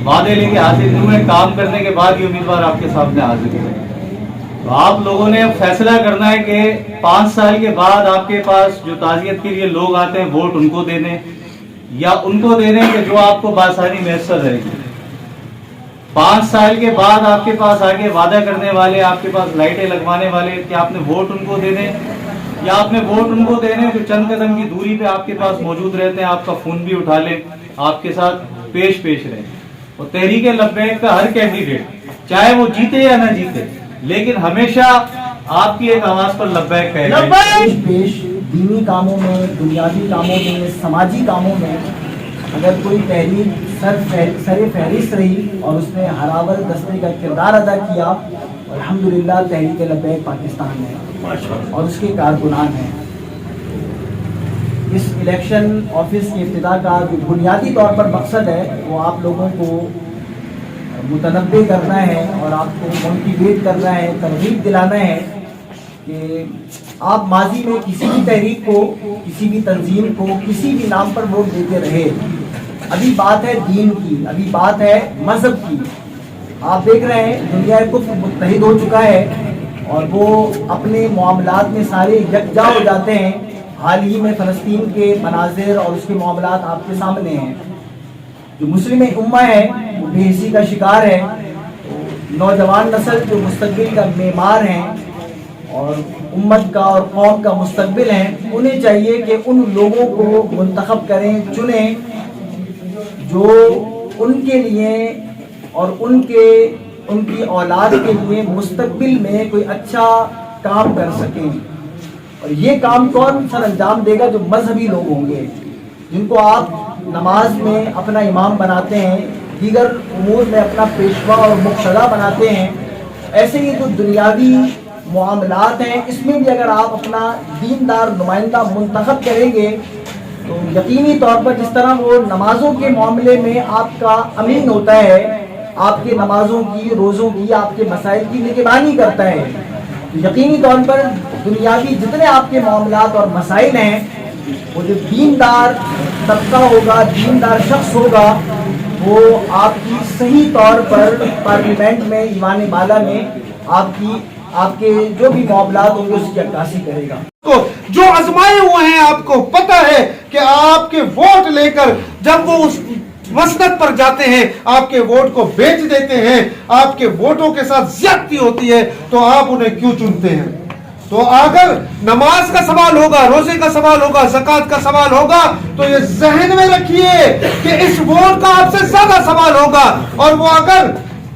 وعدے لے کے حاضر نہیں ہوئے, کام کرنے کے بعد یہ امیدوار آپ کے سامنے حاضر ہوئے. تو آپ لوگوں نے اب فیصلہ کرنا ہے کہ 5 سال کے بعد آپ کے پاس جو تعزیت کے لیے لوگ آتے ہیں ووٹ ان کو دینے یا ان کو دینے کہ جو آپ کو بآسانی میسر رہے گی. 5 سال کے بعد آپ کے پاس آگے وعدہ کرنے والے, آپ کے پاس لائٹیں لگوانے والے, کہ آپ نے ووٹ ان کو دینے یا آپ نے ووٹ ان کو دینے جو چند قدم کی دوری پہ آپ کے پاس موجود رہتے ہیں, آپ کا فون بھی اٹھا لیں, آپ کے ساتھ پیش رہیں. اور تحریک لبیک کا ہر کینڈیڈیٹ چاہے وہ جیتے یا نہ جیتے لیکن ہمیشہ آپ کی ایک آواز پر لبیک کہے گا. پیش دینی کاموں میں, دنیاوی کاموں میں, سماجی کاموں میں اگر کوئی تحریک سر فہرست رہی اور اس نے ہراول دستے کا کردار ادا کیا, الحمدللہ تحریک لبیک پاکستان ہے اور اس کے کارکنان ہیں. اس الیکشن آفس کی ابتدا کا جو بنیادی طور پر مقصد ہے وہ آپ لوگوں کو متنبع کرنا ہے اور آپ کو موٹیویٹ کرنا ہے, ترغیب دلانا ہے کہ آپ ماضی میں کسی بھی تحریک کو, کسی بھی تنظیم کو, کسی بھی نام پر ووٹ دیتے رہے. ابھی بات ہے دین کی, ابھی بات ہے مذہب کی. آپ دیکھ رہے ہیں دنیا کفر متحد ہو چکا ہے اور وہ اپنے معاملات میں سارے یکجا ہو جاتے ہیں. حال ہی میں فلسطین کے مناظر اور اس کے معاملات آپ کے سامنے ہیں. جو مسلم امہ ہے وہ بے حسی کا شکار ہے. نوجوان نسل جو مستقبل کا معمار ہیں اور امت کا اور قوم کا مستقبل ہیں, انہیں چاہیے کہ ان لوگوں کو منتخب کریں, چنیں جو ان کے لیے اور ان کی اولاد کے لیے مستقبل میں کوئی اچھا کام کر سکیں. اور یہ کام کون سر انجام دے گا؟ جو مذہبی لوگ ہوں گے, جن کو آپ نماز میں اپنا امام بناتے ہیں, دیگر امور میں اپنا پیشوا اور مقتدا بناتے ہیں. ایسے ہی جو دنیاوی معاملات ہیں اس میں بھی اگر آپ اپنا دیندار نمائندہ منتخب کریں گے تو یقینی طور پر جس طرح وہ نمازوں کے معاملے میں آپ کا امین ہوتا ہے, آپ کے نمازوں کی, روزوں کی, آپ کے مسائل کی نگرانی کرتا ہے, یقینی طور پر دنیاوی جتنے آپ کے معاملات اور مسائل ہیں وہ جو دیندار طبقہ ہوگا, دیندار شخص ہوگا, وہ آپ کی صحیح طور پر پارلیمنٹ میں, ایوان بالا میں آپ کے جو بھی معاملات ہوں گے اس کی عکاسی کرے گا. جو آزمائے ہوئے ہیں آپ کو پتہ ہے کہ آپ کے ووٹ لے کر جب وہ اس مسند پر جاتے ہیں آپ کے ووٹ کو بیچ دیتے ہیں, آپ کے ووٹوں کے ساتھ زیادتی ہوتی ہے, تو آپ انہیں کیوں چنتے ہیں؟ تو اگر نماز کا سوال ہوگا, روزے کا سوال ہوگا, زکوٰۃ کا سوال ہوگا تو یہ ذہن میں رکھیے کہ اس ووٹ کا آپ سے زیادہ سوال ہوگا. اور وہ اگر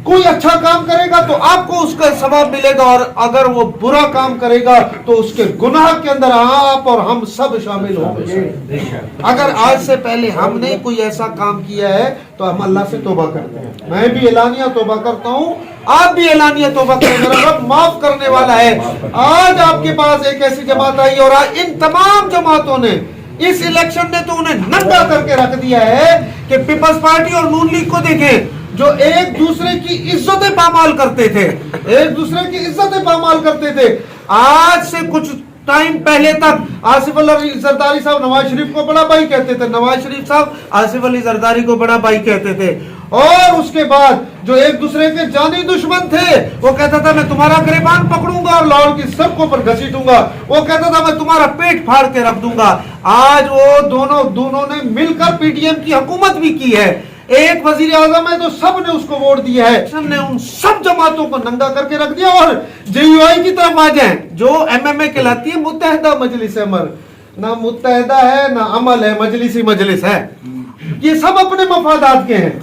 کوئی اچھا کام کرے گا تو آپ کو اس کا ثواب ملے گا, اور اگر وہ برا کام کرے گا تو اس کے گناہ کے اندر آپ اور ہم سب شامل ہوں گے. اگر آج سے پہلے ہم نے کوئی ایسا کام کیا ہے تو ہم اللہ سے توبہ کرتے ہیں. میں بھی اعلانیہ توبہ کرتا ہوں, آپ بھی اعلانیہ توبہ کریں, میرا رب معاف کرنے والا ہے. آج آپ کے پاس ایک ایسی جماعت آئی اور ان تمام جماعتوں نے اس الیکشن نے تو انہیں ننگا کر کے رکھ دیا ہے کہ پیپلز پارٹی اور نون لیگ کو دیکھیں جو ایک دوسرے کی عزتیں پامال کرتے تھے, ایک دوسرے کی عزتیں پامال کرتے تھے. آج سے کچھ ٹائم پہلے تک آصف علی زرداری صاحب نواز شریف کو بڑا بھائی کہتے تھے, نواز شریف صاحب آصف علی زرداری کو بڑا بھائی کہتے تھے. اور اس کے بعد جو ایک دوسرے کے جانی دشمن تھے وہ کہتا تھا میں تمہارا گریبان پکڑوں گا اور لاہور کی سڑکوں پر گھسیٹوں گا, وہ کہتا تھا میں تمہارا پیٹ پھاڑ کے رکھ دوں گا. آج وہ دونوں نے مل کر پی ٹی ایم کی حکومت بھی کی ہے, ایک وزیر اعظم ہے تو سب نے اس کو ووٹ دیا ہے. نے ان سب جماعتوں کو ننگا کر کے رکھ دیا. اور جے یو آئی کی طرف آ جائیں جو ایم ایم اے کہلاتی ہے متحدہ مجلس امر, نہ متحدہ ہے نہ عمل ہے, مجلسی مجلس ہے. یہ سب اپنے مفادات کے ہیں,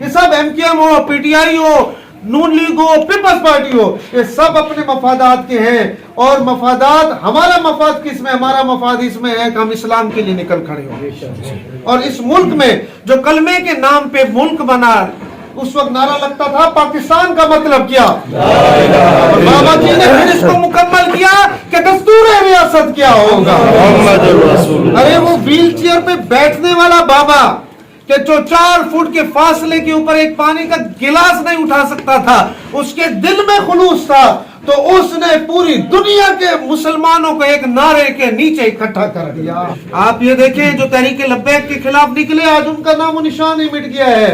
یہ سب ایم کیو ایم ہو, پی ٹی آئی ہو, نون لیگ ہو, پیپلز پارٹی ہو, یہ سب اپنے مفادات کے ہیں. اور مفادات, ہمارا مفاد کس میں؟ ہمارا مفاد اس میں ہے کہ ہم اسلام کے لیے نکل کھڑے ہوں. اور اس ملک میں جو کلمے کے نام پہ ملک بنا, اس وقت نعرہ لگتا تھا پاکستان کا مطلب کیا, اور بابا جی نے پھر اس کو مکمل کیا کہ دستور ریاست کیا ہوگا. ارے وہ ویل چیئر پہ بیٹھنے والا بابا کہ جو 4 فٹ کے فاصلے کے اوپر ایک پانی کا گلاس نہیں اٹھا سکتا تھا, اس کے دل میں خلوص تھا, تو اس نے پوری دنیا کے مسلمانوں کو ایک نعرے کے نیچے اکٹھا کر دیا. آپ یہ دیکھیں جو تحریک لبیک کے خلاف نکلے, آج ان کا نام و نشان ہی مٹ گیا ہے.